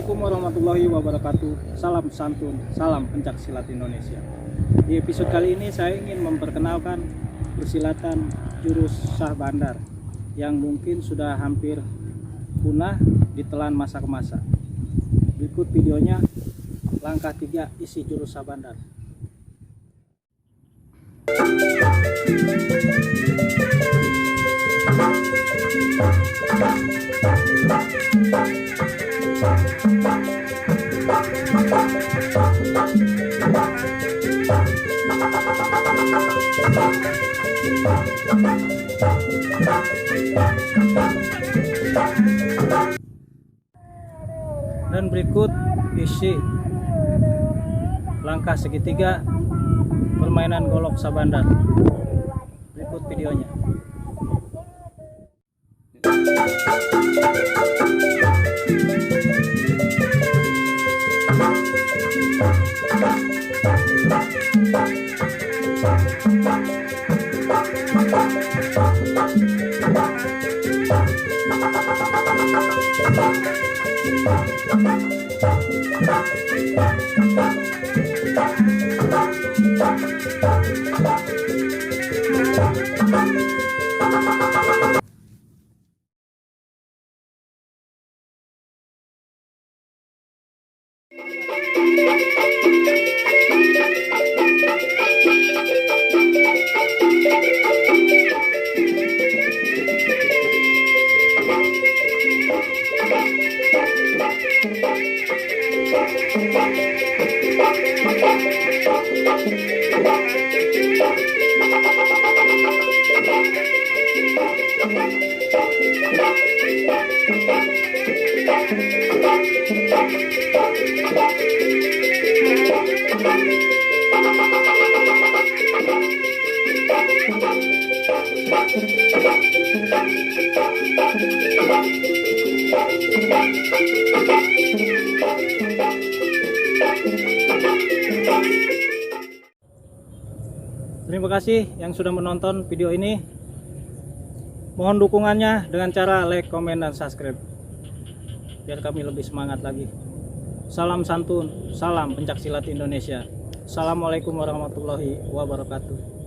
Assalamualaikum warahmatullahi wabarakatuh. Salam santun, salam pencaksilat Indonesia. Di episode kali ini saya ingin memperkenalkan persilatan jurus sah bandar yang mungkin sudah hampir punah ditelan masa ke masa. Berikut videonya, langkah 3 isi jurus sah bandar. Dan berikut isi langkah segitiga permainan golok sah bandar. Berikut videonya. Terima kasih yang sudah menonton video ini. Mohon dukungannya dengan cara like, komen, dan subscribe biar kami lebih semangat lagi. Salam santun, salam pencaksilat Indonesia. Assalamualaikum warahmatullahi wabarakatuh.